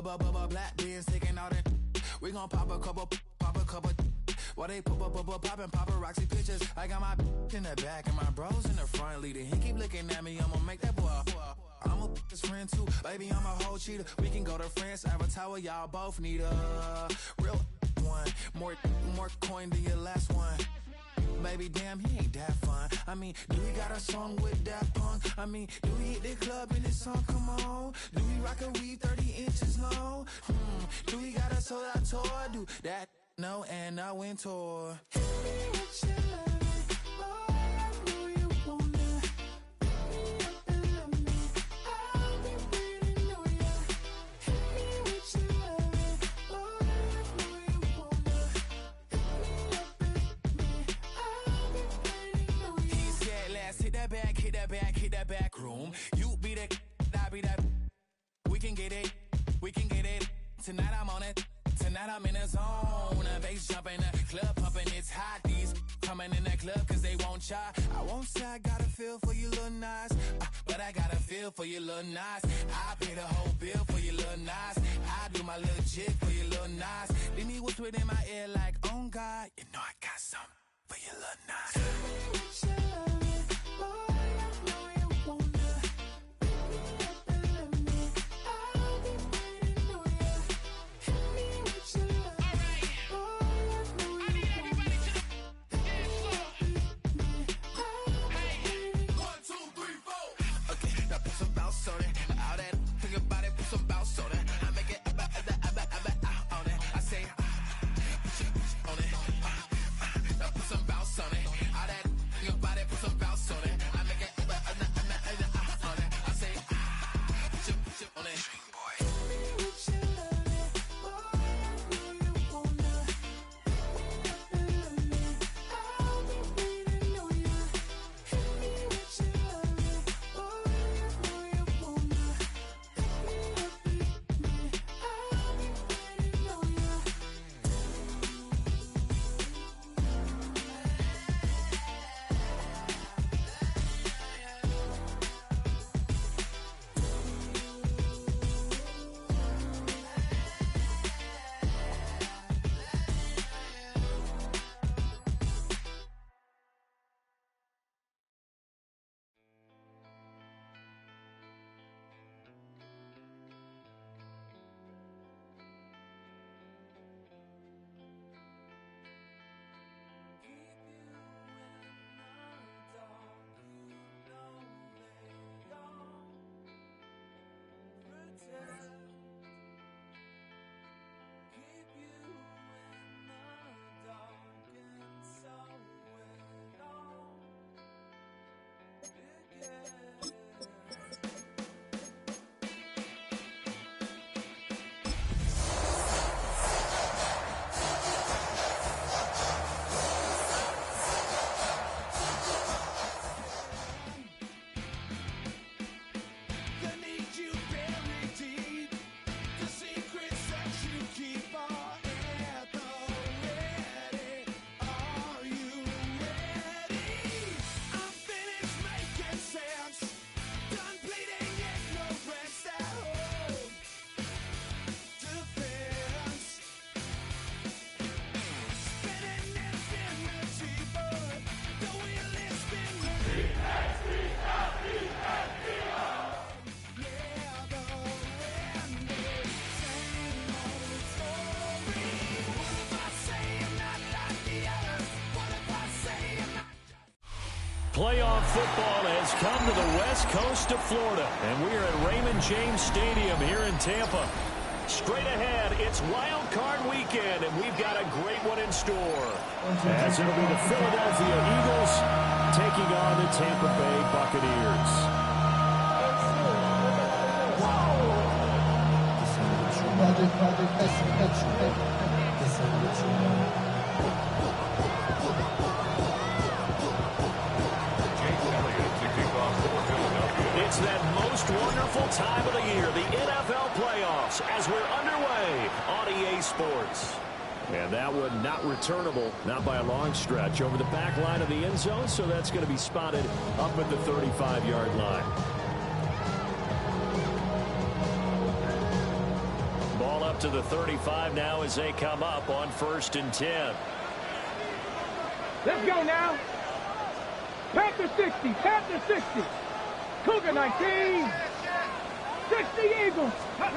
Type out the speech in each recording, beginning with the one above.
Black beans taking out it. We gon' pop a couple. While they poppin' paparazzi pictures. I got my in the back and my bros in the front leading. He keep looking at me, I'ma make that boy. I'm a his friend too, baby, I'm a whole cheater. We can go to France, Avatar, y'all both need a real one. More coin than your last one. Baby, damn, he ain't that fun. I mean, do we got a song with that punk? I mean, do we hit the club in this song? Come on. Do we rock a weave 30 inches long? Do we got a sold out tour? Do that? No, and I went tour. Hit me with your loving, boy, I know you wanna. Pick me up and love me, I'll be waiting on ya. Hit me with your loving, boy, I know you wanna. Pick me up and love me, I'll be waiting on ya. He said, let's hit that back room. You be that, I be that. We can get it. Tonight I'm on it. Tonight I'm in a zone. A bass jumping, a club pumping, it's hot. These coming in that club cause they won't try. I won't say I got a feel for you little nice, but I got a feel for you little nice. I pay the whole bill for you little nice. I do my little jig for you little nice. Then he whispered in my ear like, oh God, you know I got something for you little nice. Tell me what you love, boy, I know you wanna. Pick me up and love me, I'll be waiting on ya. Hit me with your love, boy, I know you wanna. Pick me up and love me, I'll be waiting. 1, 2, 3, 4. Okay, now put some bounce on it. All that, think about it, put some bounce on it. I make it on it. I say, put on it. Now put some bounce on it. All that, think about it, put some bounce on it. I make it on it. I say, put you on it. Hit me with your loving, boy, I know you wanna. Pick me up and love me, I'll be waiting on ya. Hit me with your loving, boy, I know you wanna. Pick me up and love me, I'll be waiting on ya. Playoff football has come to the west coast of Florida, and we are at Raymond James Stadium here in Tampa. Straight ahead, it's Wild Card Weekend, and we've got a great one in store. As it'll be the Philadelphia Eagles taking on the Tampa Bay Buccaneers. It's that most wonderful time of the year, the NFL playoffs, as we're underway on EA Sports. And that one not returnable, not by a long stretch, over the back line of the end zone, so that's going to be spotted up at the 35-yard line. to the 35 now as they come up on 1st and 10. Let's go now. Panther 60, Panther 60. Cougar 19. 60 Eagles. On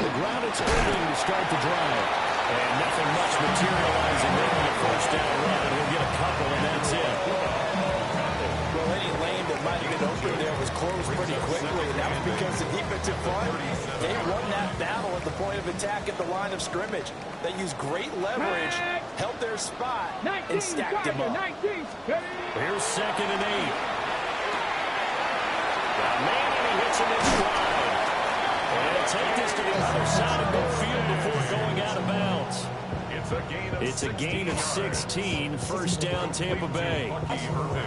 the ground, it's Irving to start the drive. And nothing much materializing there in the first down run. He'll get a couple, and that's it. Well, any lane that might have been open there was closed pretty quickly, and that was because the defensive front, they won that battle at the point of attack at the line of scrimmage. They used great leverage, held their spot, and stacked him up. Here's 2nd and 8. Got man, and he hits him in stride. And he'll take this to the other side of midfield before going out of bounds. It's a gain of 16, 1st down Tampa Bay.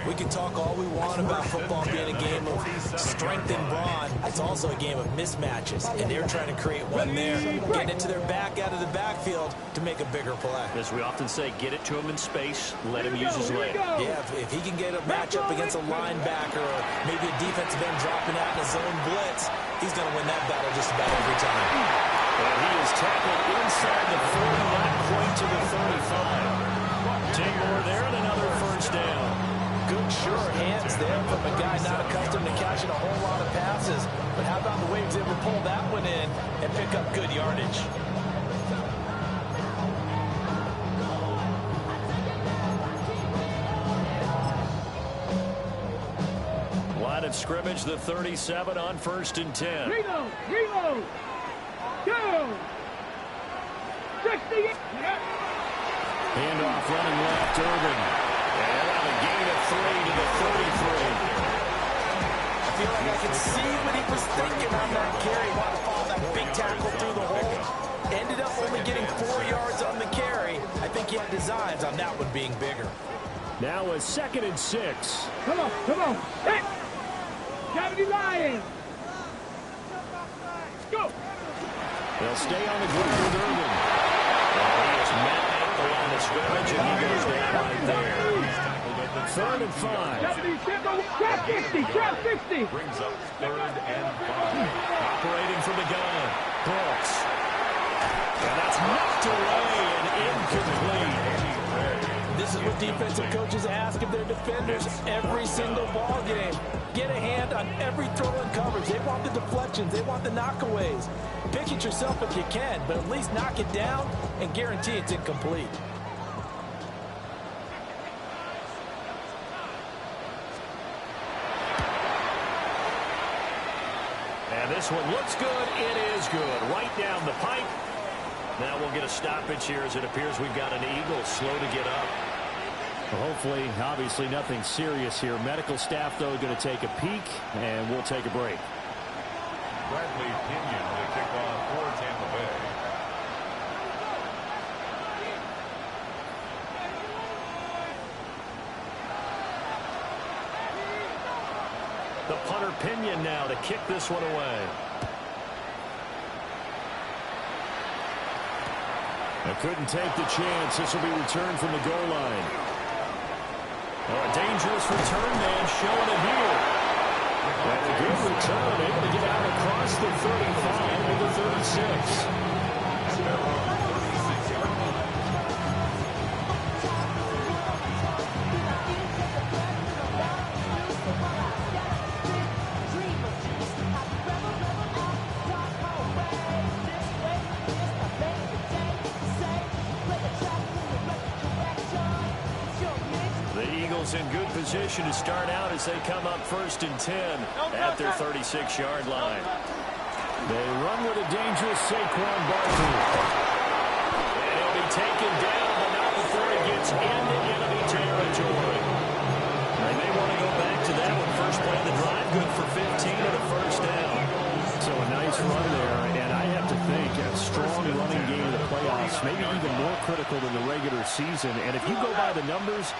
We can talk all we want about football being a game of strength and brawn. It's also a game of mismatches, and they're trying to create one there, getting it to their back out of the backfield to make a bigger play. As we often say, get it to him in space, let him use his leg. Yeah, if he can get a matchup against a linebacker or maybe a defensive end dropping out in a zone blitz, he's going to win that battle just about every time. And he is tackled inside the 40, not quite to the 35. 10 more there and another 1st down. Good, sure hands there from a guy not accustomed to catching a whole lot of passes. But how about the way he was able to pull that one in and pick up good yardage? Line of scrimmage, the 37 on 1st and 10. Reload, reload. Go. 60. Handoff running left, Irvin. And a gain of 3 to the 33. I feel like I can see what he was thinking on that carry. Wanted to follow that big tackle through the hole. Ended up only getting 4 yards on the carry. I think he had designs on that one being bigger. Now a 2nd and 6. Come on, come on. Hey. Cavity Lions. Go. They'll stay on the ground with Irvin. He is met at the line of scrimmage, and he goes down right there. 3rd and 5. Trap 50, trap 50. Brings up 3rd and 5. Operating from the gun. Brooks. And that's knocked away and incomplete. This is what defensive coaches ask of their defenders every single ball game. Get a hand on every throw and coverage. They want the deflections. They want the knockaways. Pick it yourself if you can, but at least knock it down and guarantee it's incomplete. And this one looks good. It is good. Right down the pipe. Now we'll get a stoppage here as it appears we've got an Eagle slow to get up. Well, hopefully, obviously nothing serious here. Medical staff, though, going to take a peek, and we'll take a break. Bradley Pinion will kick off for Tampa Bay. The punter Pinion now to kick this one away. I couldn't take the chance. This will be returned from the goal line. Oh, a dangerous return man showing it here. And a good return, able to get out across the 35 to the 36. In good position to start out as they come up 1st and 10 at their 36-yard line. They run with a dangerous Saquon Barkley. And he'll be taken down, but not before he gets into enemy territory. They may want to go back to that one. First play of the drive, good for 15 and a 1st down. So a nice run there, and I have to think a strong running game in the playoffs, maybe even more critical than the regular season. And if you go by the numbers,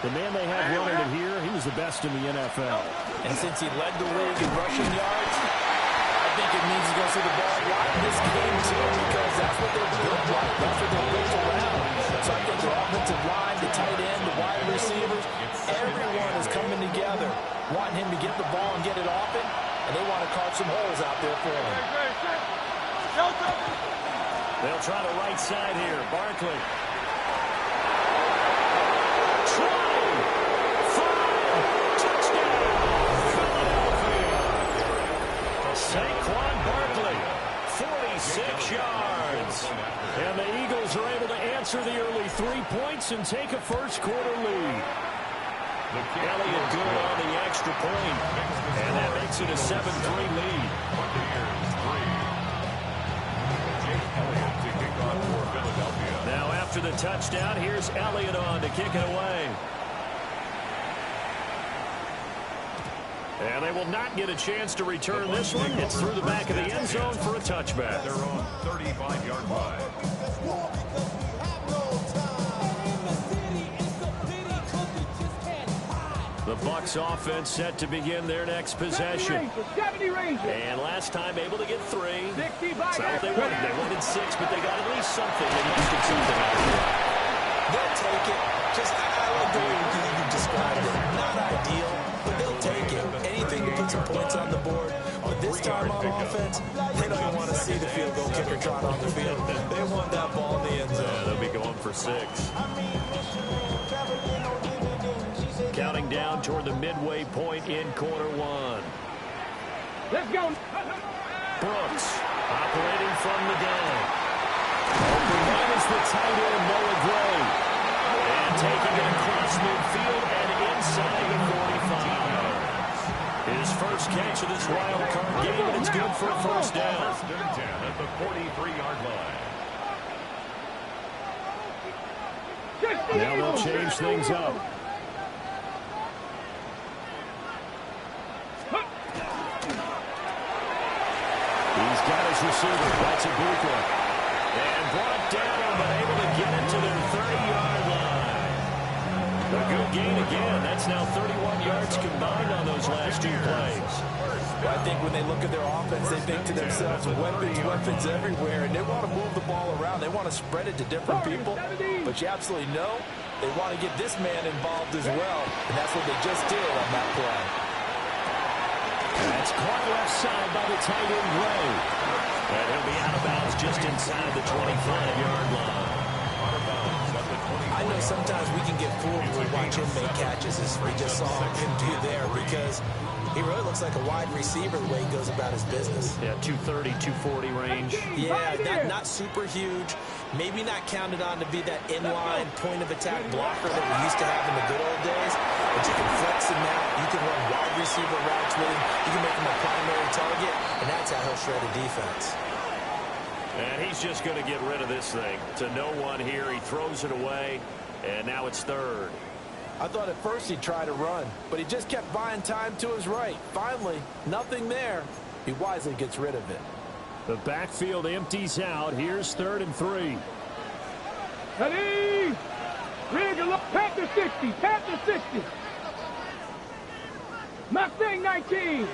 the man they have running it here, he was the best in the NFL. And since he led the league in rushing yards, I think it means he's going to see the ball a lot in this game, too, because that's what they're built like. That's what they're built around. So I think the offensive line, the tight end, the wide receivers, everyone is coming together, wanting him to get the ball and get it often, and they want to carve some holes out there for him. They'll try the right side here. Barkley. Touchdown, Philadelphia. Saquon Barkley, 46 yards. And the Eagles are able to answer the early 3 points and take a first-quarter lead. Elliott good on the extra point, and that makes it a 7-3 lead. Now after the touchdown, here's Elliott on to kick it away. And they will not get a chance to return this one. It's through the back of the end zone for a touchback. Their own 35-yard line. The Bucs offense set to begin their next possession. 70 Rangers. And last time able to get 3. 65. That's not what they wanted. They wanted 6, but they got at least something. They must have something out of it. They'll take it. Just, I like the way you described it. Not ideal, but they'll take it. Anything to put some points on the board. But this time on offense, they don't even want to see the field goal kicker trot on the field. They want that ball in the end zone. Yeah, they'll be going for 6. Counting down toward the midway point in quarter 1. Let's go. Brooks operating from the gun. Open man is the tight end, Noah Gray. And taking it across midfield and inside the 45. His first catch of this wild card game, and it's good for a first down. First and 10 at the 43-yard line. Now they'll change things up. He's got his receiver. That's a Buka. And brought down, but able to get it to their 30-yard line. A good gain again. That's now 31 yards combined on those last 2 plays. I think when they look at their offense, they think to themselves, weapons everywhere, and they want to move the ball around. They want to spread it to different people, but you absolutely know they want to get this man involved as well, and that's what they just did on that play. That's caught left side by the tight end, Gray. And he'll be out of bounds just inside the 25-yard line. I know sometimes we can get fooled when we watch him make catches, as we just saw him do there, because he really looks like a wide receiver the way he goes about his business. Yeah, 230, 240 range. Yeah, not super huge. Maybe not counted on to be that inline point-of-attack blocker that we used to have in the good old days. But you can flex him out. You can run wide receiver routes with him. You can make him a primary target, and that's how he'll shred a defense. And he's just going to get rid of this thing. To no one here. He throws it away, and now it's 3rd. I thought at first he'd try to run, but he just kept buying time to his right. Finally, nothing there. He wisely gets rid of it. The backfield empties out. Here's 3rd and 3. Ready? Panther 60. Panther 60. Mustang 19.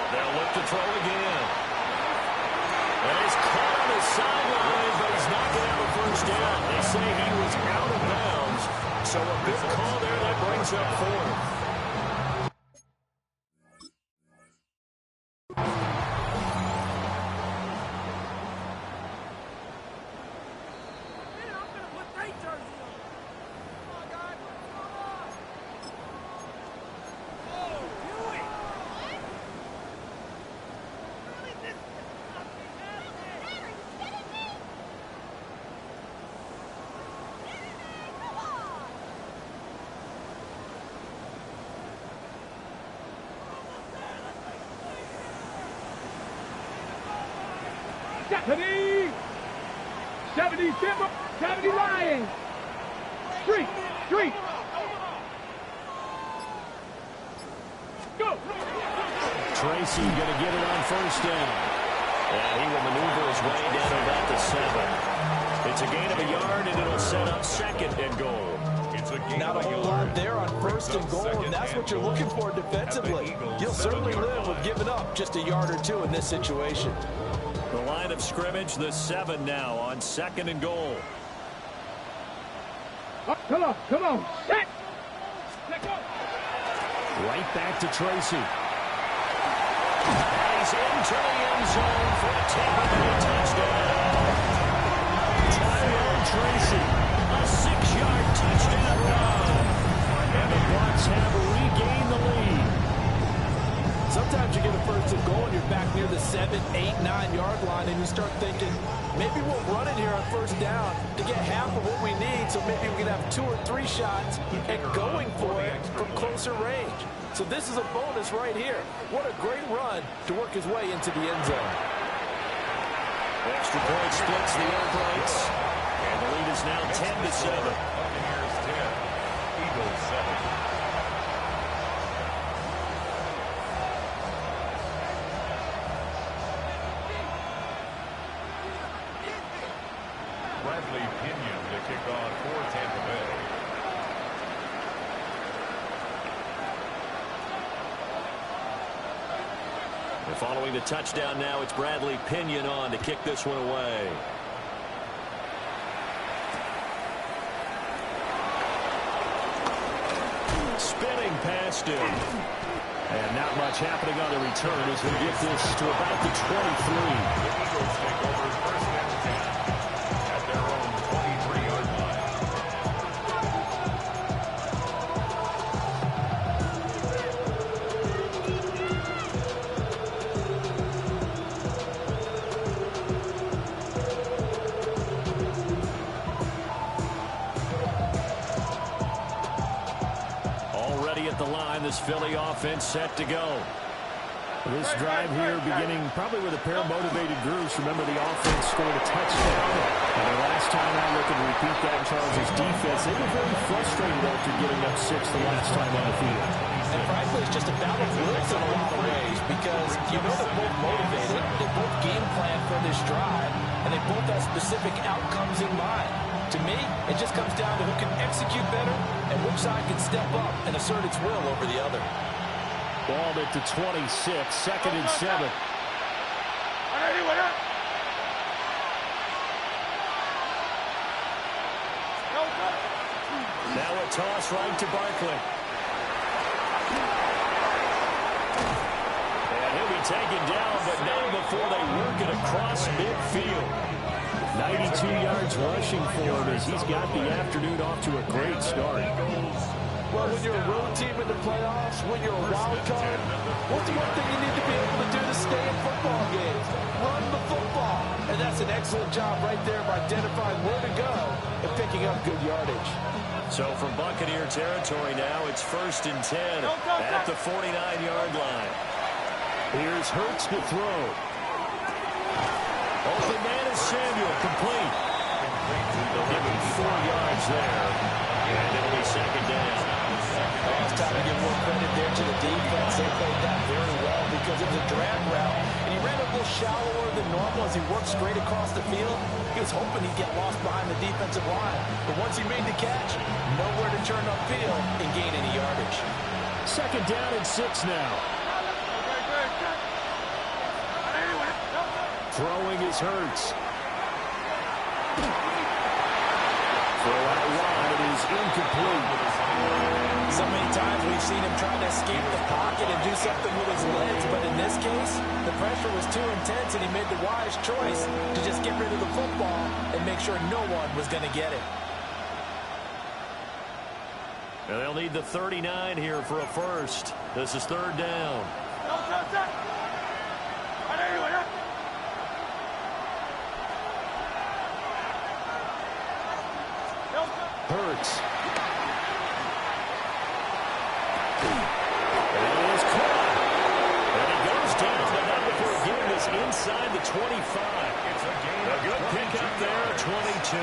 They'll look to throw again. And he's caught on the sideline, but he's not going to have a first down. They say he was out of bounds. So a good call there. That brings up 4th. Stephanie! 70 Timber, 70 Lions! Street! Go! Tracy going to get it on first down. And he will maneuver his way down to about the 7. It's a gain of a yard, and it'll set up 2nd and goal. It's a gain Not a of a whole yard. lot there on 1st and goal, and that's what you're looking for defensively. You'll certainly live with giving up just a yard or 2 in this situation. The line of scrimmage, the 7 now on 2nd and goal. Oh, come on, set! Let go! Right back to Tracy. is into the end zone for a Tampa Bay touchdown. Tyrone Tracy, a 6-yard touchdown run. And the Bucs have regained the lead. Sometimes you get a first and goal and you're back near the 7, 8, 9-yard line and you start thinking, maybe we'll run it here on first down to get half of what we need, so maybe we can have 2 or 3 shots and going for it from closer range. So this is a bonus right here. What a great run to work his way into the end zone. Extra point splits the uprights. And the lead is now 10-7. Buccaneers 10, Eagles 7. Bradley Pinion to kick off for Tampa Bay. And following the touchdown now, it's Bradley Pinion on to kick this one away. Spinning past him. And not much happening on the return as we get this to about the 23. The Eagles take over first and 10 at their own 23-yard line. Already at the line, this Philly offense set to go. This drive here beginning probably with a pair of motivated groups. Remember, the offense scored a touchdown. And the last time I look and repeat that in Charles' defense, they were very frustrated after getting up 6 the last time on the field. And frankly, it's just a battle of wills in a lot of ways because you know they're both motivated, they both game plan for this drive, and they both have specific outcomes in mind. To me, it just comes down to who can execute better and which side can step up and assert its will over the other. Ball at the 26, 2nd and 7. Now a toss right to Barkley. And he'll be taken down, but not before they work it across midfield. 92 yards rushing for him as he's got the afternoon off to a great start. Well, when you're a road team in the playoffs, when you're a wild card, what's the one thing you need to be able to do to stay in football games? Run the football. And that's an excellent job right there of identifying where to go and picking up good yardage. So from Buccaneer territory now, it's 1st and 10 at the 49-yard line. Here's Hurts to throw. Open man is Samuel, complete. They'll give him 4 yards there, and it'll be 2nd down. It's time to give more credit there to the defense. They played that very well because it was a drag route, and he ran a little shallower than normal as he worked straight across the field. He was hoping he'd get lost behind the defensive line, but once he made the catch, nowhere to turn upfield and gain any yardage. 2nd down and 6 now. Throwing is Hurts. Throw out wide is incomplete. So many times we've seen him trying to escape the pocket and do something with his legs, but in this case, the pressure was too intense and he made the wise choice to just get rid of the football and make sure no one was going to get it. And they'll need the 39 here for a first. This is 3rd down. Hurts. And it is caught. And he goes down, but not before getting this inside the 25. It's a gain A good pickup there, 22.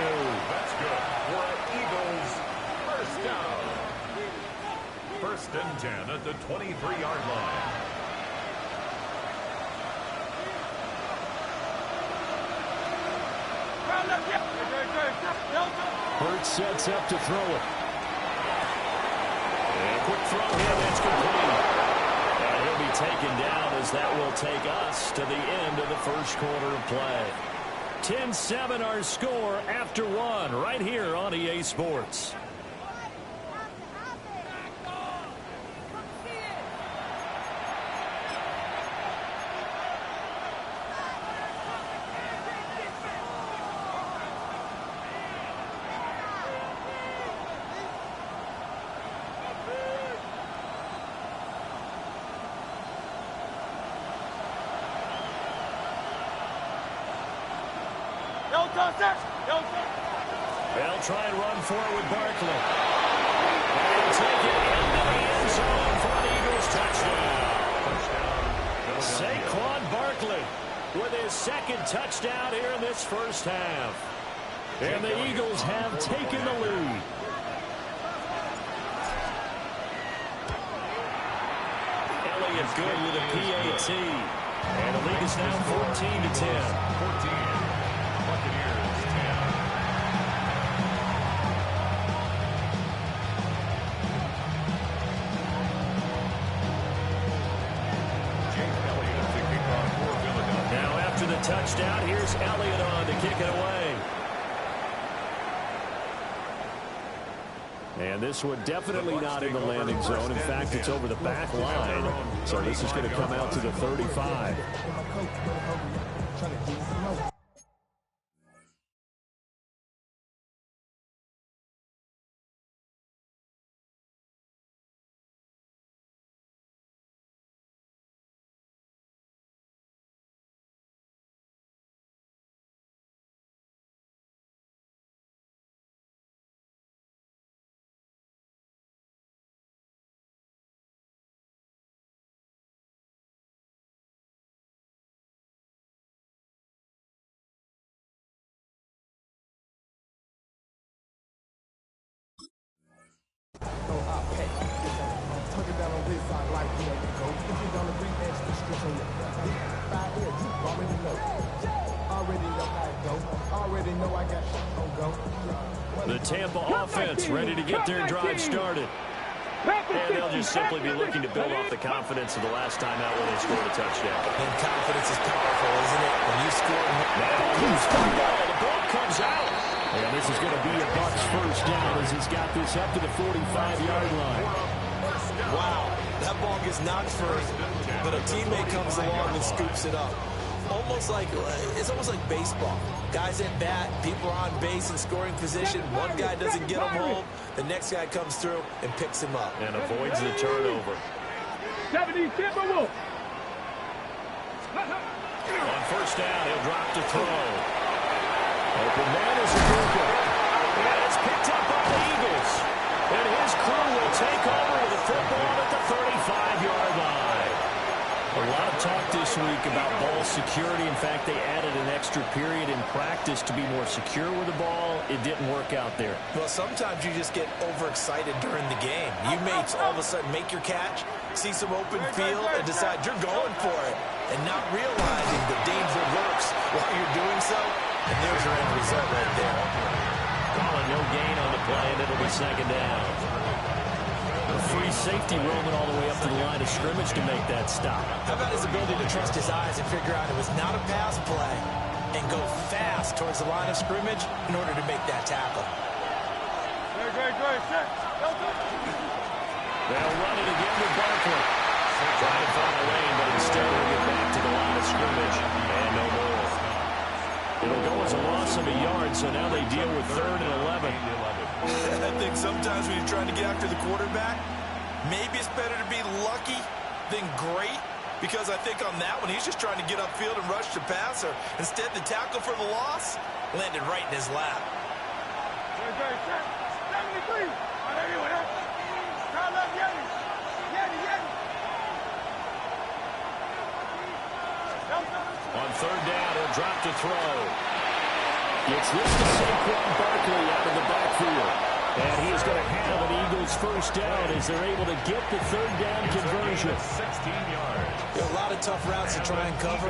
That's good for an Eagles first down. 1st and 10 at the 23-yard line. Hurts sets up to throw it. And a quick throw here, that's complete. And he'll be taken down as that will take us to the end of the 1st quarter of play. 10-7 our score after 1 right here on EA Sports. They'll try and run forward with Barkley. And take it into the end zone for an Eagles touchdown. Saquon Barkley with his second touchdown here in this first half. And the Eagles have taken the lead. Elliott good with a PAT. And the lead is now 14-10. 14. Buccaneers 10. Now after the touchdown, here's Elliott on to kick it away. And this one definitely not in the landing zone. In fact, it's over the back line. So this is going to come out to the 35. The Tampa offense ready to get their drive started. And they'll just simply be looking to build off the confidence of the last time out when they scored a touchdown. And confidence is powerful, isn't it? When you score... The ball comes out. And this is going to be a Bucs first down as he's got this up to the 45-yard line. Wow, that ball gets knocked first, but a teammate comes along and scoops it up. It's almost like baseball. Guys at bat, people are on base in scoring position. One guy doesn't get him home. The next guy comes through and picks him up. And avoids the turnover. 70 Timberwolves. On first down, he'll drop to throw. Open man is Abuka. And it's picked up by the Eagles. And his crew will take over with the football at the 35-yard line. A lot of talk this week about ball security. In fact, they added an extra period in practice to be more secure with the ball. It didn't work out there. Well, sometimes you just get overexcited during the game. You may all of a sudden make your catch, see some open field, and decide you're going for it, and not realizing the danger lurks while you're doing so. And there's your end result right there. Calling no gain on the play, and it'll be second down. A free safety roaming all the way up to the line of scrimmage to make that stop. How about his ability to trust his eyes and figure out it was not a pass play and go fast towards the line of scrimmage in order to make that tackle. They'll run it again with Barkley. Trying to find a lane, but instead will get back to the line of scrimmage. And no more. It'll go as a loss of a yard, so now they deal with 3rd and 11. I think sometimes when you're trying to get after the quarterback, maybe it's better to be lucky than great, because I think on that one, he's just trying to get upfield and rush the passer. Instead, the tackle for the loss landed right in his lap. On 3rd down, he'll drop to throw. Gets this to Saquon Barkley out of the backfield. And he is going to have an Eagles first down as they're able to get the 3rd down conversion. 16 yards. There are a lot of tough routes to try and cover.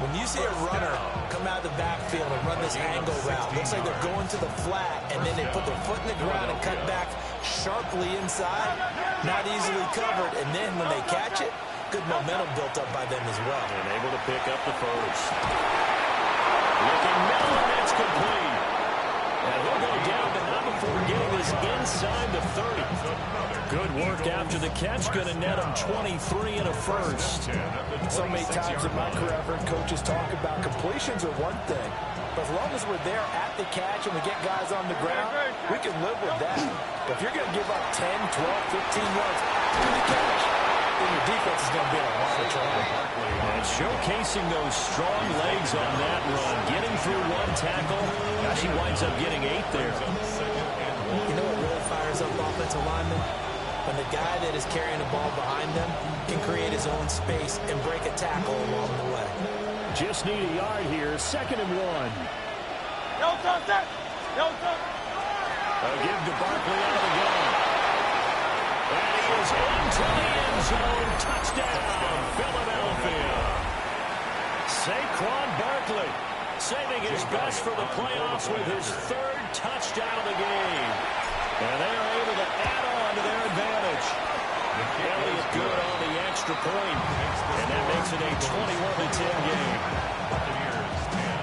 When you see a runner come out of the backfield and run this angle route, looks like they're going to the flat, and then they put their foot in the ground and cut back sharply inside. Not easily covered, and then when they catch it, good momentum built up by them as well. And able to pick up the first. Looking middle, and it's complete. And he'll go down, but not before getting this inside the 30. Good work after the catch. Going to net him 23 and a first. So many times in my career, I've heard coaches talk about completions are one thing. But as long as we're there at the catch and we get guys on the ground, we can live with that. But if you're going to give up 10, 12, 15 yards after the catch, then your defense is going to be in a lot of trouble. And showcasing those strong legs on that run. Getting through one tackle. Gosh, he winds up getting 8 there. You know what really fires up offensive linemen? When the guy that is carrying the ball behind them can create his own space and break a tackle along the way. Just need a yard here. 2nd and 1. No touch. No touch. A give to Barkley out of the gun. And he is into the end zone. Touchdown, Philadelphia. Saquon Barkley saving his best for the playoffs with his 3rd touchdown of the game. And they are able to add on to their advantage. Elliott good on the extra point. And that makes it a 21-10 game. Buccaneers 10.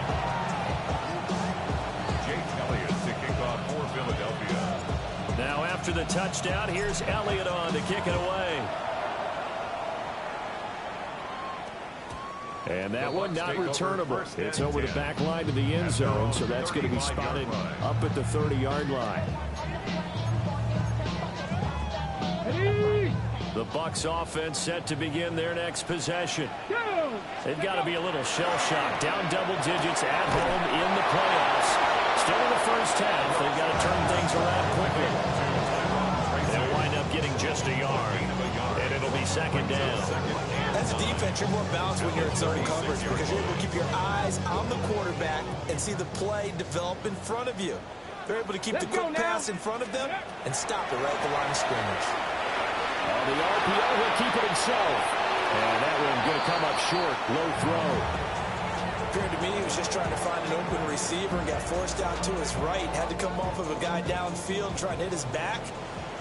Jake Elliott to kick off for Philadelphia. Now after the touchdown, here's Elliott on to kick it away. And that one not returnable. It's over the back line to the end zone, so that's going to be spotted up at the 30-yard line. The Bucs offense set to begin their next possession. They've got to be a little shell-shocked. Down double digits at home in the playoffs. Still in the first half. They've got to turn things around quickly. They'll wind up getting just a yard. And it'll be 2nd down. As a defense, you're more balanced when you're in zone coverage because you're able to keep your eyes on the quarterback and see the play develop in front of you. They're able to keep the quick pass in front of them and stop it right at the line of scrimmage. On the RPO, he'll keep it himself. And that one going to come up short. Low throw. Appeared to me he was just trying to find an open receiver and got forced out to his right. Had to come off of a guy downfield trying to hit his back.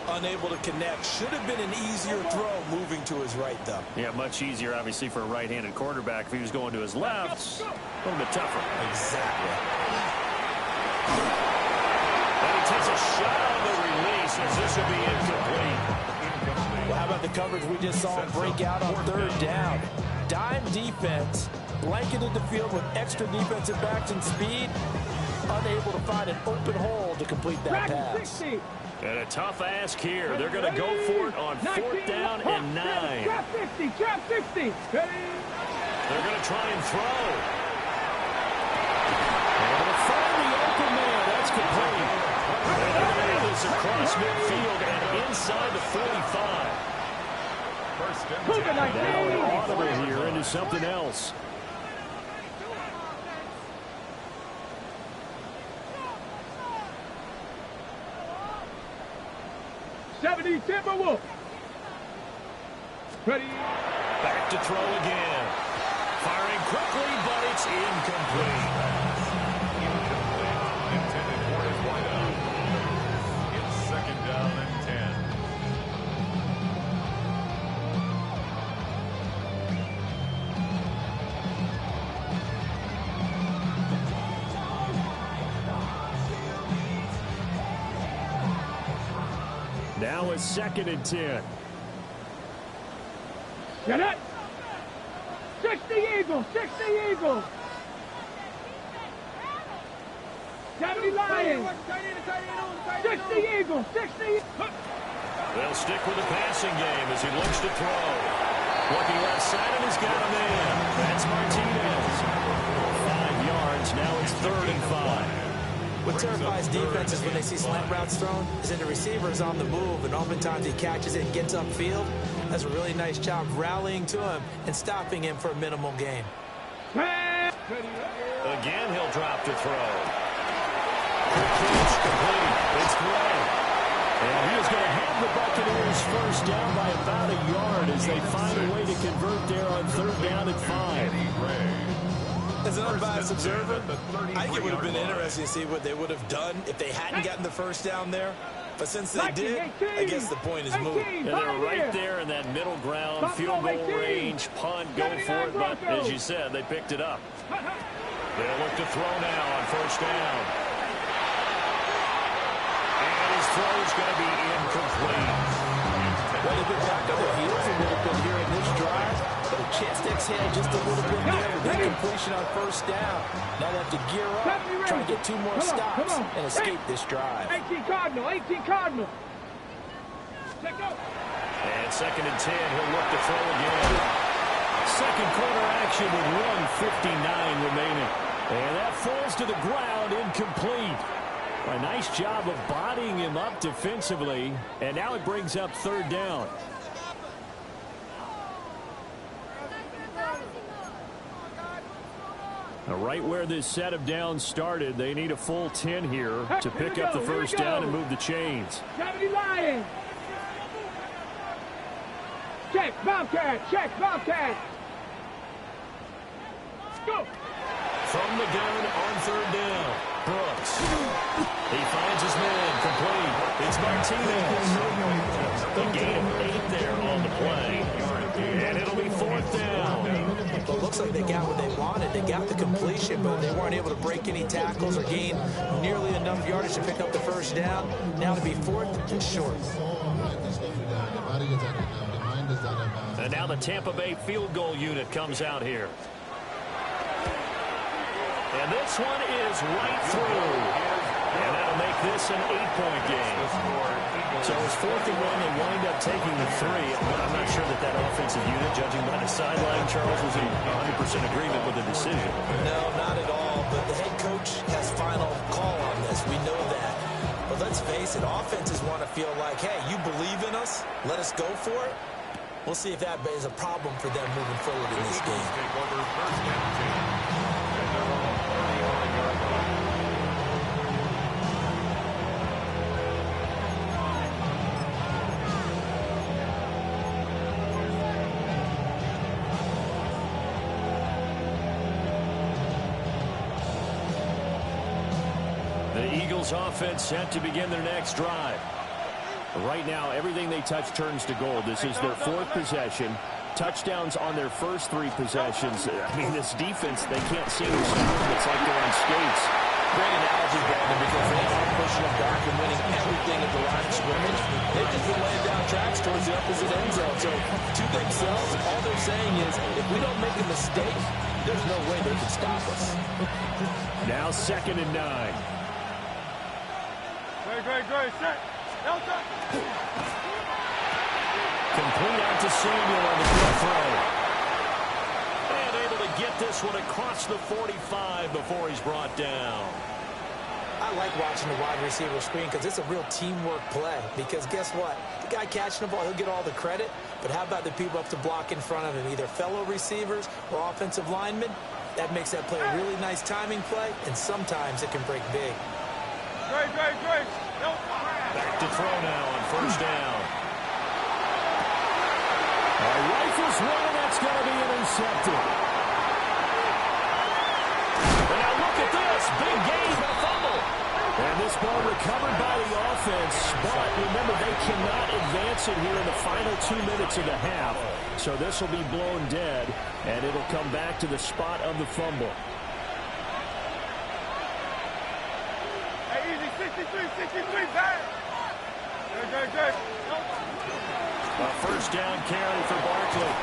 Unable to connect. Should have been an easier throw moving to his right, though. Yeah, much easier, obviously, for a right-handed quarterback. If he was going to his left, a little bit tougher. Exactly. And he takes a shot on the release as this will be incomplete. Well, how about the coverage we just saw break out on 3rd down? Dime defense, blanketed the field with extra defensive backs and speed, unable to find an open hole to complete that pass. And a tough ask here. They're going to go for it on 4th down and 9. Trap 60. Trap 60. They're going to try and throw. Able to find the open man. That's complete. And they're going to have this across midfield and inside the 45. First and 10. Now an audible here into something else. Timberwolf. Ready. Back to throw again. Firing quickly, but it's incomplete. Intended for his wideout. It's 2nd down and 10. Now it's 2nd and 10. Get it. 60 Eagles. 60 Eagles. 70 Lions. 60 Eagles. 60. They'll stick with the passing game as he looks to throw. Looking left side and he's got a man. That's Martinez. 5 yards. Now it's 3rd and 5. What terrifies defenses when they see slant routes thrown is that the receiver is on the move, and oftentimes he catches it and gets upfield. Does a really nice job rallying to him and stopping him for a minimal gain. Again, he'll drop to throw. It's complete. It's Gray. And he is going to have the Buccaneers first down by about a yard as they find a way to convert there on 3rd down and 5. As an unbiased observer, I think it would have been interesting to see what they would have done if they hadn't gotten the first down there. But since they did, I guess the point is moved. Yeah, they're right there in that middle ground, field goal range, punt, go for it. But as you said, they picked it up. They'll look to throw now on 1st down. And his throw is going to be incomplete. Well, they've been back on their heels a little bit here in this drive, but a chance to exhale just a little bit there with incompletion on 1st down. Now they have to gear up, try and get 2 more stops and escape this drive. 18 Cardinal. 18 Cardinal. Check out. And 2nd and 10, he'll look to throw again. Second quarter action with 1:59 remaining. And that falls to the ground, incomplete. A nice job of bodying him up defensively. And now it brings up 3rd down. Now, right where this set of downs started, they need a full 10 here to pick up the first down and move the chains. Cavity Lions. Check, Bobcat. Check, Bobcat. Go. From the gun on 3rd down, Brooks. He finds his man, complete. It's Martinez. The gain of 8 there on the play. And it'll be 4th down. Well, it looks like they got what they wanted. They got the completion, but they weren't able to break any tackles or gain nearly enough yardage to pick up the first down. Now to be 4th and short. And now the Tampa Bay field goal unit comes out here. And this one is right through. And that'll make this an 8-point game. So it's 4th and 1. They wind up taking the 3. I'm not sure that that offensive unit, judging by the sideline, Charles, was in 100% agreement with the decision. No, not at all. But the head coach has final call on this. We know that. But let's face it, offenses want to feel like, hey, you believe in us? Let us go for it. We'll see if that is a problem for them moving forward in this game. Offense set to begin their next drive. Right now, everything they touch turns to gold. This is their 4th possession. Touchdowns on their first 3 possessions. I mean, this defense, they can't seem to stop them. It's like they're on skates. Great analogy, Brandon, because they are pushing them back and winning everything at the line of scrimmage. They've just been laying down tracks towards the opposite end zone. So, to themselves, all they're saying is, if we don't make a mistake, there's no way they can stop us. Now 2nd and 9. Great, set. Complete out to Samuel on the quick throw. And able to get this one across the 45 before he's brought down. I like watching the wide receiver screen because it's a real teamwork play. Because guess what? The guy catching the ball, he'll get all the credit. But how about the people up to block in front of him, either fellow receivers or offensive linemen? That makes that play a really nice timing play, and sometimes it can break big. Great. Back to throw now on 1st down. Rifles one, that's going to be intercepted. And now look at this. Big gain, a fumble. And this ball recovered by the offense. But remember, they cannot advance it here in the final 2 minutes of the half. So this will be blown dead, and it'll come back to the spot of the fumble. 63, back. Good. A 1st down carry for Barkley.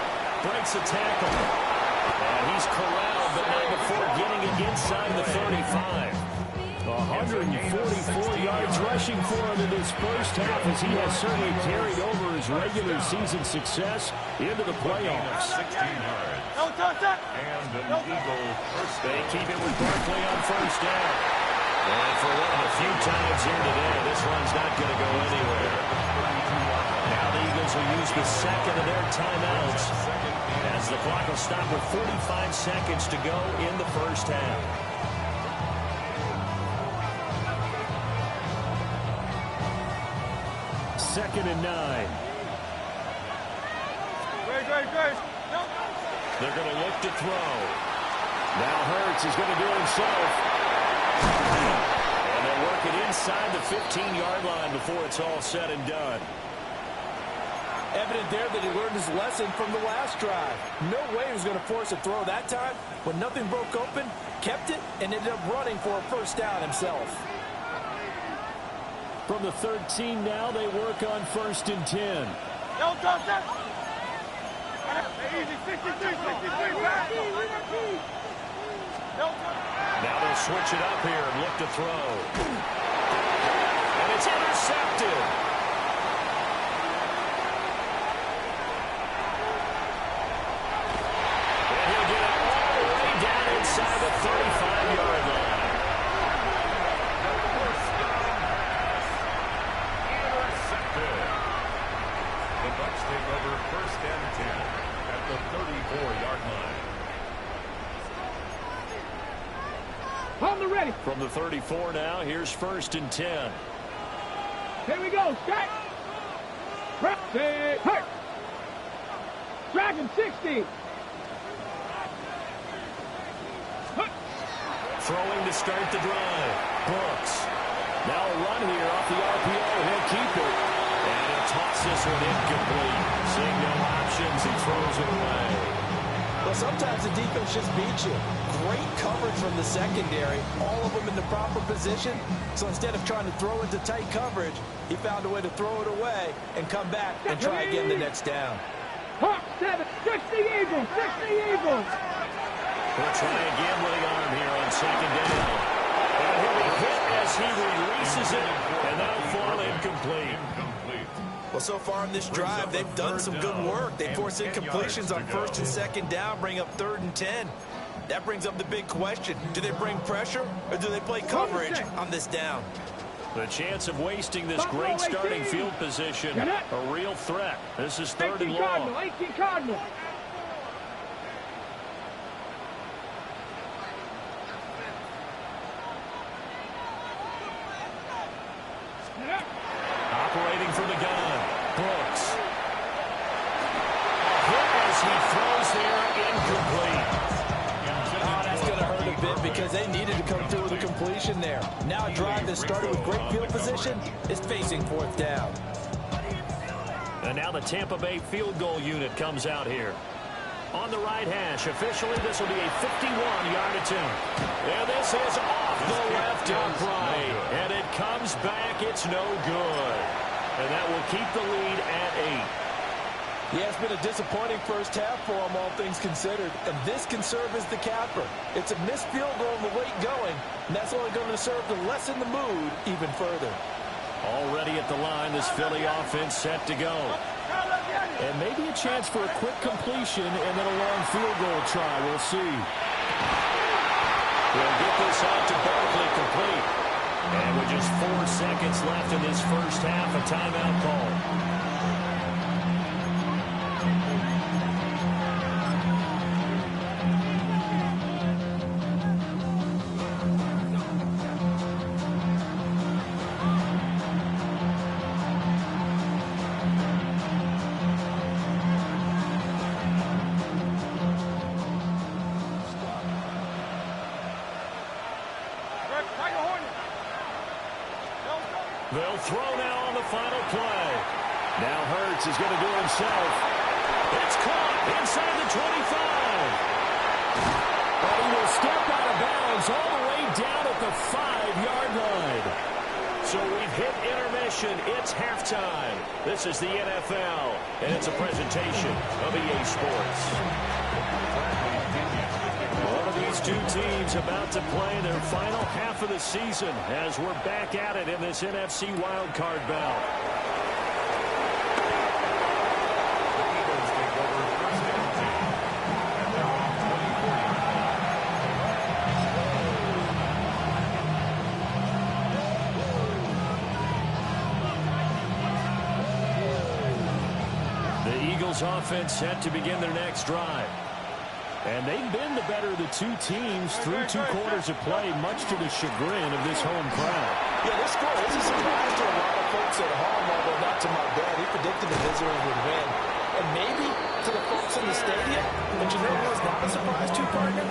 Breaks a tackle. And he's corralled, but not before getting it inside the 35. 144 yards rushing for him in this first half, as he has certainly carried over his regular season success into the playoffs. 16 yards. And an Eagle first. They keep it with Barkley on 1st down. And for one of the few times here today, this one's not going to go anywhere. Now the Eagles will use the 2nd of their timeouts, as the clock will stop with 45 seconds to go in the first half. Second and 9. Great. They're going to look to throw. Now Hurts is going to do it himself. And they'll work it inside the 15-yard line before it's all said and done. Evident there that he learned his lesson from the last drive. No way he was going to force a throw that time. When nothing broke open, kept it, and ended up running for a 1st down himself. From the 13 now, they work on 1st and 10. Easy, 63, back. Now they'll switch it up here and look to throw. And it's intercepted. ready. From the 34 now, here's 1st and 10. Here we go. Strike. Practice. Hurt. Dragon 60. Hurt. Throwing to start the drive. Brooks. Now a run here off the RPO. He'll keep it. And he'll toss this one incomplete. Seeing no options, he throws it away. Well, sometimes the defense just beats you. Great coverage from the secondary. All of them in the proper position. So instead of trying to throw into tight coverage, he found a way to throw it away and come back and try again the next down. Hawk 7. 60 Eagles. 60 Eagles. We'll try again with the arm here on 2nd down. And he'll be hit as he releases it. And that'll fall incomplete. Well, so far in this drive, they've done some good work. They force incompletions on 1st and 2nd down, bring up 3rd and 10. That brings up the big question. Do they bring pressure or do they play coverage on this down? The chance of wasting this great starting field position, a real threat. This is 3rd and long. 18 Cardinal. Operating from the gun, Brooks. A hit as he throws there, incomplete. Oh, that's going to hurt a bit because they needed to come through with a completion there. Now a drive that started with great field position is facing 4th down. And now the Tampa Bay field goal unit comes out here. On the right hash, officially this will be a 51-yard attempt. And this is off the left upright. And it comes back, it's no good. And that will keep the lead at 8. Yeah, it's been a disappointing first half for them, all things considered. And this can serve as the capper. It's a missed field goal and the late going, and that's only going to serve to lessen the mood even further. Already at the line, this Philly offense set to go. And maybe a chance for a quick completion and then a long field goal try. We'll see. We'll get this out to Barkley complete. And with just 4 seconds left in this first half, a timeout call. They'll throw now on the final play. Now Hurts is going to do it himself. It's caught inside the 25. But he will step out of bounds all the way down at the 5-yard line. So we've hit intermission. It's halftime. This is the NFL, and it's a presentation of EA Sports. One of these two teams about to play their final half of the season as we're back at it in this NFC wildcard bout. The Eagles offense set to begin their next drive. And they've been the better of the two teams through 2 quarters of play, much to the chagrin of this home crowd. Yeah, this score is a surprise to a lot of folks at home, although not to my dad. He predicted the visitors would win. And maybe to the folks in the stadium, but you know what's not a surprise to, partner?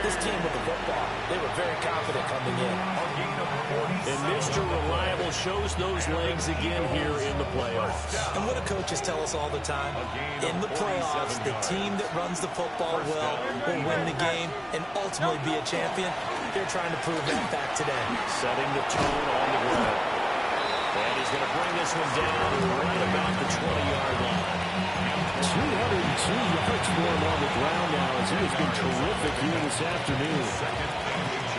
This team with the football. They were very confident coming in. And Mr. Reliable shows those legs again here in the playoffs. And what do coaches tell us all the time? In the playoffs, the team that runs the football well will win the game and ultimately be a champion. They're trying to prove that fact today. Setting the tone on the ground. And he's going to bring this one down right about the 20-yard line. 202 yards for him on the ground now as he has been terrific here this afternoon.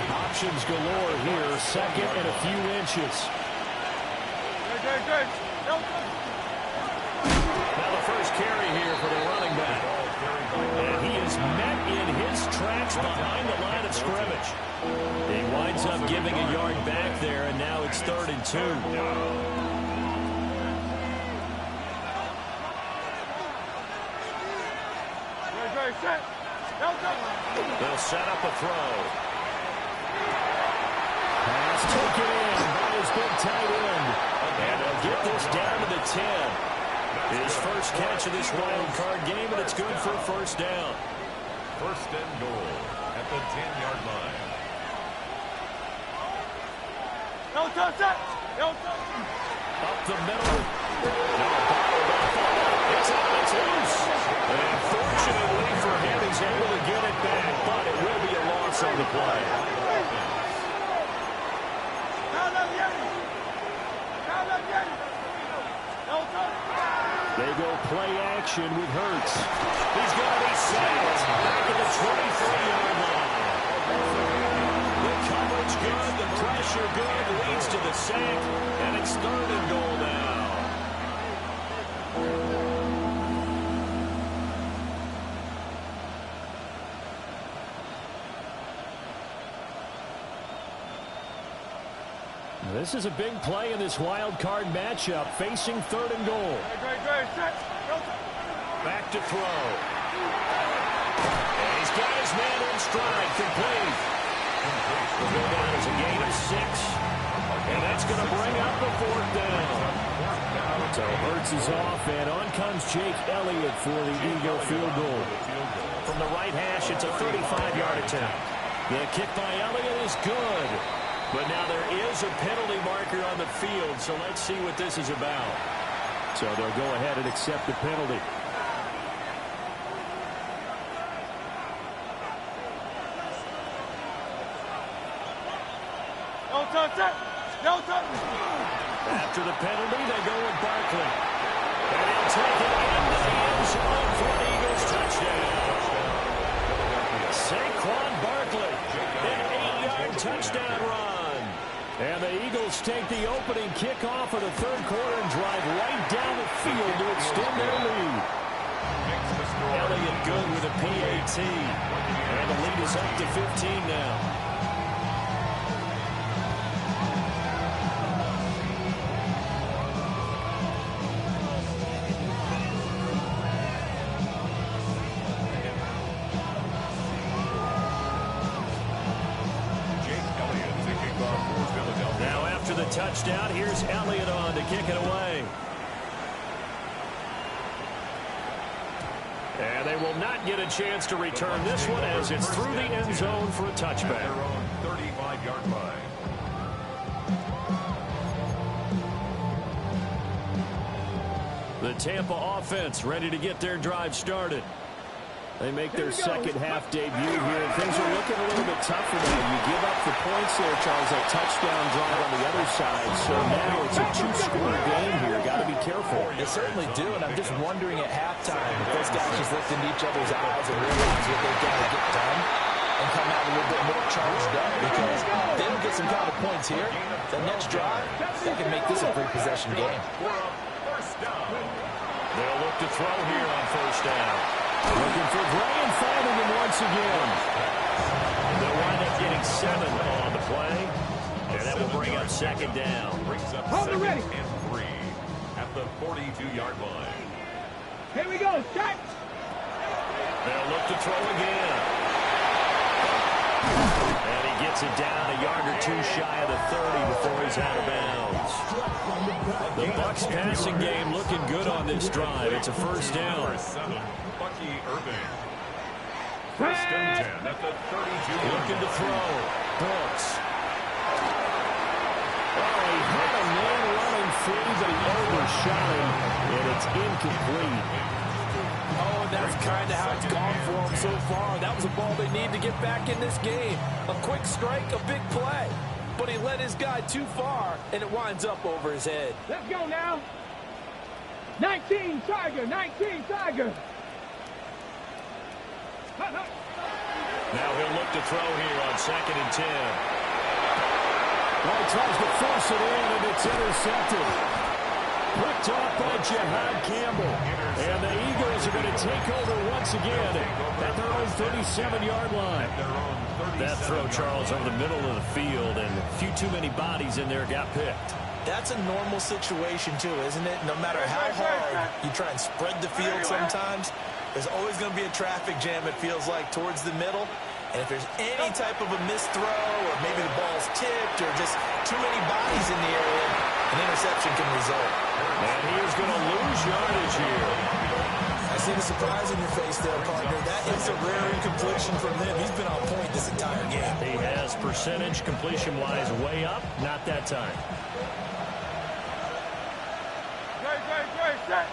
Options galore here, 2nd and a few inches. Now the first carry here for the running back. And he is met in his tracks behind the line of scrimmage. He winds up giving a yard back there, and now it's 3rd and 2. They'll set up a throw. pass taken in by his big tight end. And they'll get this down to the 10. His first catch of this wild card game, and it's good for a first down. First and goal at the 10-yard line. No touch that. No touch. Up the middle. It's loose. And fortunately for him, he's able to get it back, but it will be a loss on the play. They go play action with Hurts. He's going to be sacked back at the 23-yard line. The coverage good, the pressure good, leads to the sack, and it's 3rd and goal now. This is a big play in this wild card matchup, facing 3rd and goal. Back to throw. And he's got his man in stride, complete. Will go down as a gain of 6. And that's going to bring up the 4th down. So Hurts is off, and on comes Jake Elliott for the Eagle field goal. From the right hash, it's a 35-yard attempt. The kick by Elliott is good. But now there is a penalty marker on the field, so let's see what this is about. So they'll go ahead and accept the penalty. No touch that. No touch. After the penalty, they go with Barkley. And he'll take it into the end zone for an Eagles touchdown. Saquon Barkley, an 8-yard touchdown run. And the Eagles take the opening kickoff of the 3rd quarter and drive right down the field to extend their lead. Elliott good with a PAT. And the lead is up to 15 now. Touchdown. Here's Elliott on to kick it away. And they will not get a chance to return this one as it's through the end zone for a touchback. Their own 35-yard line. The Tampa offense ready to get their drive started. They make their second half debut here. Things are looking a little bit tougher now. You give up the points there, Charles, that touchdown drive on the other side. So now it's a 2-score game here. Got to be careful. They certainly do, and I'm just wondering at halftime if those guys just looked into each other's eyes and realize what they've got to get done and come out a little bit more charged up, because if they don't get some kind of points here, the next drive, they can make this a three-possession game. They'll look to throw here on first down. Looking for Gray and finding him once again. They'll wind up getting 7 on the play, and that will bring up second down. Brings up second and 3 at the 42-yard line. Here we go, shot. They'll look to throw again. And he gets it down a yard or 2 shy of the 30 before he's out of bounds. The Bucs passing game looking good on this drive. It's a first down. Bucky Irving. First and 10 at the 32. Looking to throw. Brooks. Oh, he had a man running free, but he overshot him, and it's incomplete. Oh, and that's kind of how it's gone for them so far. That was a ball they need to get back in this game. A quick strike, a big play. But he led his guy too far, and it winds up over his head. Let's go now. 19 Tiger, 19 Tiger. Now he'll look to throw here on second and 10. Well, he tries to force it in, and it's intercepted. Picked off by Jihad Campbell. And the Eagles are going to take over once again at their own 37-yard line. That throw, Charles, over the middle of the field, and a few too many bodies in there got picked. That's a normal situation, too, isn't it? No matter how hard you try and spread the field sometimes, there's always going to be a traffic jam, it feels like, towards the middle. And if there's any type of a missed throw or maybe the ball's tipped or just too many bodies in the area, an interception can result. And he is going to lose yardage here. I see the surprise in your face there, partner. That is a rare incompletion from him. He's been on point this entire game. He has percentage completion-wise way up. Not that time. Great, set.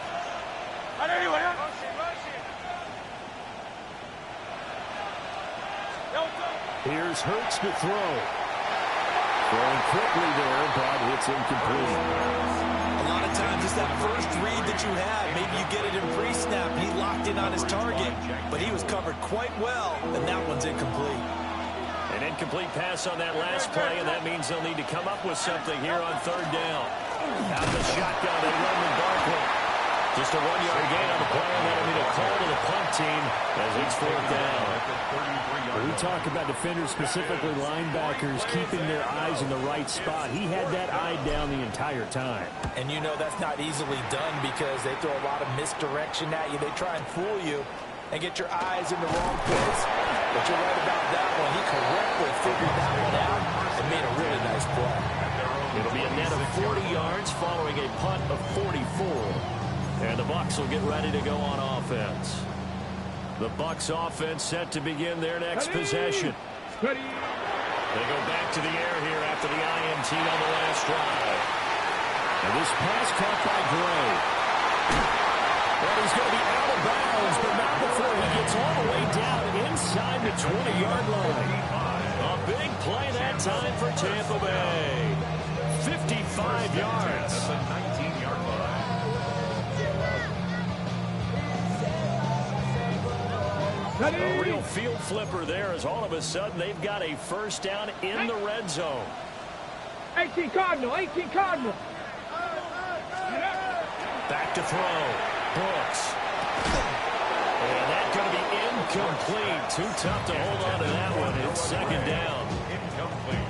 Here's Hurts to throw. Throwing quickly there, but it's incomplete. A lot of times it's that first read that you have. Maybe you get it in pre-snap and he locked in on his target, but he was covered quite well, and that one's incomplete. An incomplete pass on that last play, and that means they'll need to come up with something here on third down. Out of the shotgun, they run with Barkley. Just a 1-yard gain on the play, and that'll be a call to the punt team as it's fourth down. We talk about defenders, specifically linebackers, keeping their eyes in the right spot. He had that eye down the entire time. And you know that's not easily done because they throw a lot of misdirection at you. They try and fool you and get your eyes in the wrong place. But you're right about that one. He correctly figured that one out and made a really nice play. It'll be a net of 40 yards following a punt of 44. And the Bucs will get ready to go on offense. The Bucs offense set to begin their next possession. Ready. They go back to the air here after the INT on the last drive. And this pass caught by Gray. Well, he's going to be out of bounds, but not before he gets all the way down inside the 20-yard line. A big play that time for Tampa Bay. 55 yards. At the 19-yard line. A real field flipper there as all of a sudden they've got a first down in the red zone. 18 Cardinal. Back to throw. Brooks. And that's going to be incomplete. Too tough to hold on to that one. It's second down. Incomplete.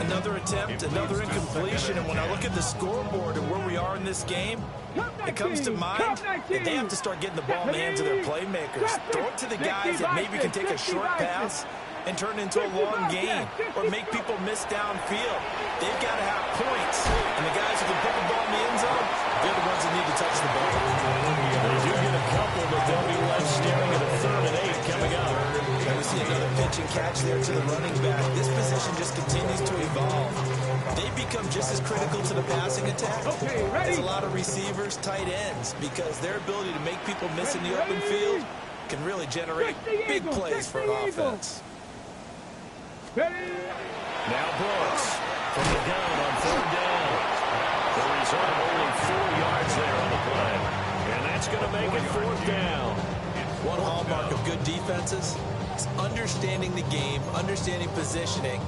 Another attempt, another incompletion, and when I look at the scoreboard and where we are in this game, it comes to mind that they have to start getting the ball in the hands of their playmakers. Throw it to the guys that maybe can take a short pass and turn it into a long gain or make people miss downfield. They've got to have points, and the guys who can put the ball in the end zone, they're the ones that need to touch the ball. They do get a couple, but they'll be left staring at a 3rd and 8 coming up. And we see another pitch and catch there to the running back. This position just continues to evolve. They become just as critical to the passing attack as a lot of receivers, tight ends, because their ability to make people miss in the open field can really generate big plays for an offense. Now Brooks from the gun on 3rd down. The result only 4 yards there on the play. And that's going to make it 4th down. One hallmark of good defenses is understanding the game, understanding positioning,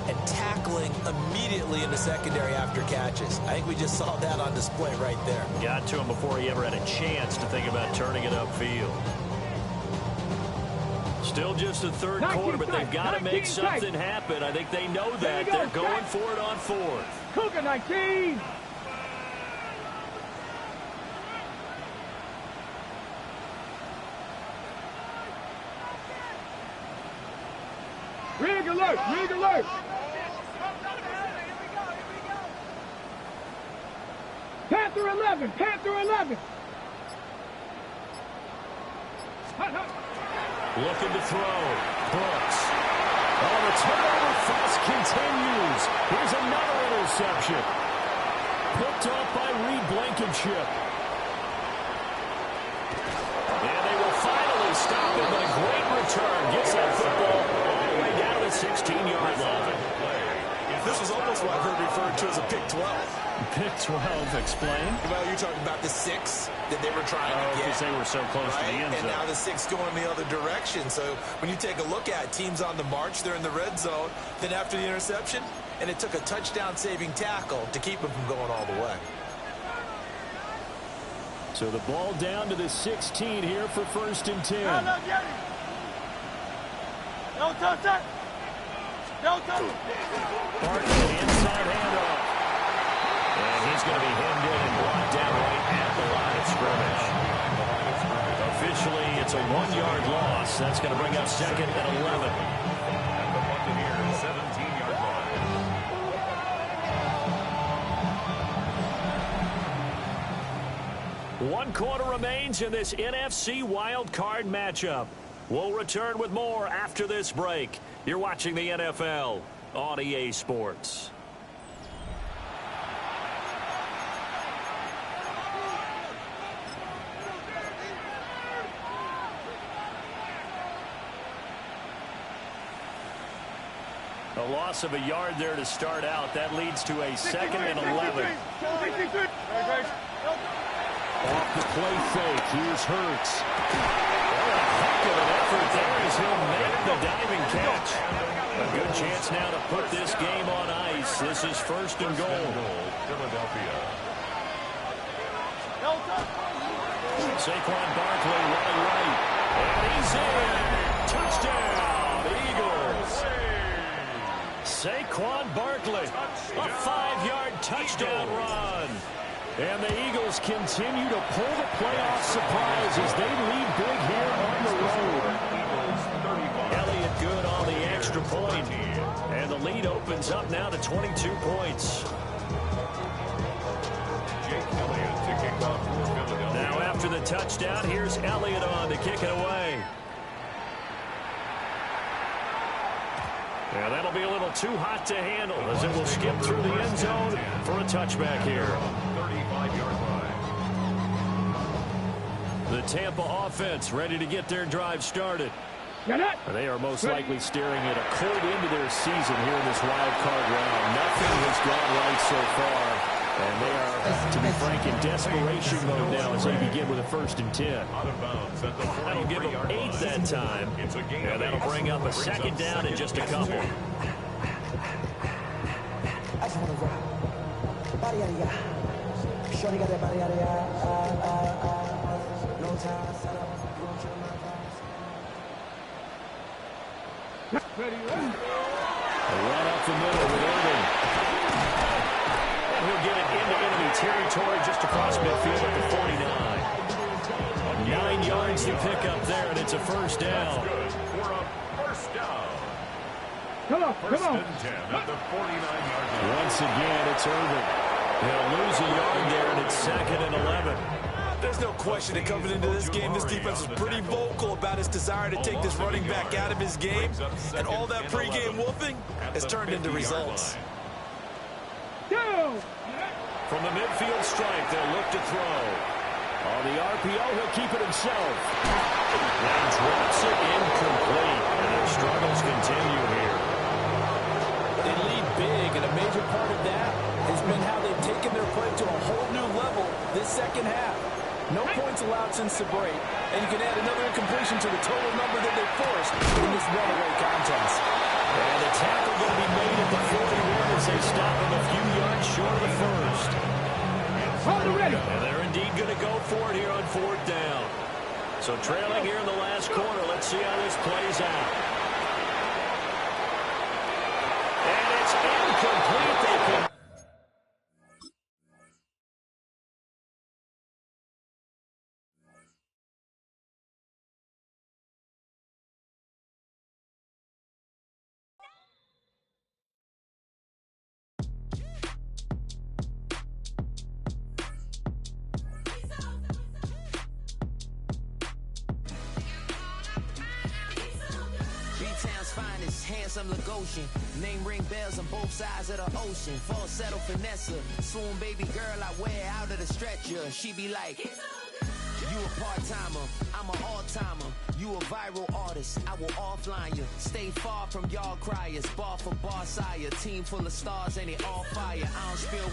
and tackling immediately in the secondary after catches. I think we just saw that on display right there. Got to him before he ever had a chance to think about turning it upfield. Still just the 3rd quarter, but they've got to make something happen. I think they know that. They're going for it on 4th. Cougar 19. Rig alert. Panther 11. Looking to throw. Brooks. Oh, the turnover fuss continues. Here's another interception. Picked off by Reed Blankenship. And they will finally stop him, but a great return. Gets that football all the way down to the 16-yard line. This was almost what I heard referred to as a pick 12. Pick 12, explain. Well, you're talking about the 6 that they were trying to get. Because they were so close to the end zone. And now the 6 going the other direction. So when you take a look at teams on the march, they're in the red zone. Then after the interception, and it took a touchdown-saving tackle to keep them from going all the way. So the ball down to the 16 here for 1st and 10. Barkley inside handoff. And he's going to be hemmed in and brought down right at the line of scrimmage. Officially, it's a 1-yard loss. That's going to bring up 2nd and 11. One quarter remains in this NFC wild card matchup. We'll return with more after this break. You're watching the NFL on EA Sports. A loss of a yard there to start out. That leads to a 2nd and 11. Off the play fake. Here's Hurts. What a heck of an effort there as he'll make the diving catch. A good chance now to put this game on ice. This is 1st and goal. Philadelphia. Saquon Barkley running right. And he's in. Touchdown, Eagles. Saquon Barkley, a 5-yard touchdown run. And the Eagles continue to pull the playoff surprise as they lead big here on the road. Elliott good on the extra point. And the lead opens up now to 22 points. Now after the touchdown, here's Elliott on to kick it away. Yeah, that'll be a little too hot to handle as it will skip through the end zone for a touchback here. 35-yard line. The Tampa offense ready to get their drive started. They are most likely staring at a cold end to their season here in this wild card round. Nothing has gone right so far. And they are, to be frank, in desperation mode now as they begin with a 1st and 10. Out of bounds at the That'll give them 8 that time. And that'll bring up a 2nd down in just a couple. A run up the middle with Irving. He'll get it into enemy territory just across midfield at the 49. 9 yards to pick up there, and it's a 1st down. Good for a 1st down. Come on. 1st and 10 at the 49-yard line. Once again, it's Irving. They'll lose a yard there, and it's 2nd and 11. There's no question that coming into this game, this defense was pretty vocal about its desire to take this running back out of his game. And all that pregame wolfing has turned into results. From the midfield stripe, they'll look to throw. On the RPO, he'll keep it himself. And drops it incomplete. And their struggles continue here. They lead big, and a major part of that has been how they've taken their play to a whole new level this 2nd half. No points allowed since the break, and you can add another incompletion to the total number that they forced in this runaway contest. And the tackle going to be made at the 41 as they stop him a few yards short of the 1st. And they're indeed going to go for it here on 4th down. So trailing here in the last quarter, let's see how this plays out. And it's incomplete. They can... Handsome Lagosian, name ring bells on both sides of the ocean. Falsetto finesse, swoon baby girl I wear out of the stretcher. She be like, you a part-timer, I'm an all-timer. You a viral artist, I will offline you. Stay far from y'all criers, bar for bar sire. Team full of stars and they all fire. I don't spill